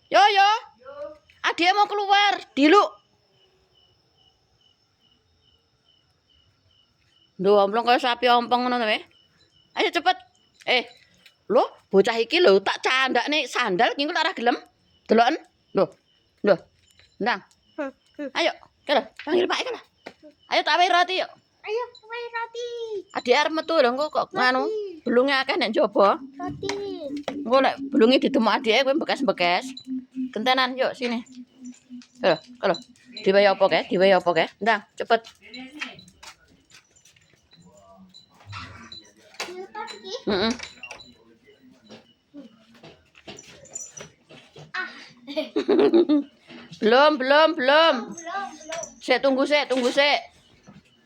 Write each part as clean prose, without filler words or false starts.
Yo yo. Adik mau keluar. Dilu. Duh, omplong kaya sapi ompong ngono to, Ayo cepet. Lho, bocah iki lho tak candakne sandal iki kok ora gelem. Deloken. Lho. Lho. Ndang. Ayo, kira panggil Pak kira. Ayo tak wae roti yuk. Ayo, main roti. Adik arep metu lho kok nganu. Belunge akeh nek njaba. Roti. Engko nek belunge ditemuk adike kowe bekes-bekes. Gentenan yuk sini. Kalau diwehi apa kae? Diwehi apa kae? Ndang, cepet. Heeh. Belum. Sik tunggu sik. 1 1,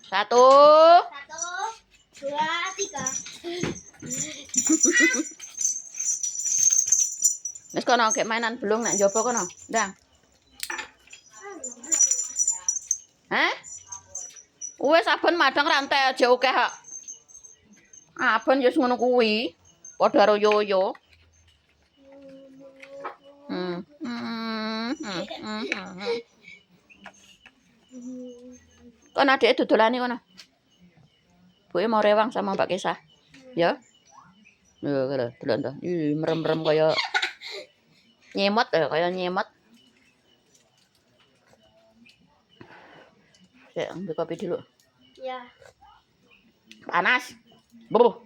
2, 3. Wis kono gek mainan belum nek njaba kono. Ndang. Hah? Wis saben madang rantai aja akeh kok. Aben ya ngono kuwi. Padha karo yoyo. Kon adike dodolane kono. Buke mau rewang sama Mbak Kesah. Ya. Lho, delok to. Ih, merem-merem kaya nyemot kaya nyemot. Sik, ambil kopi dulu. Ya. Panas. Buh.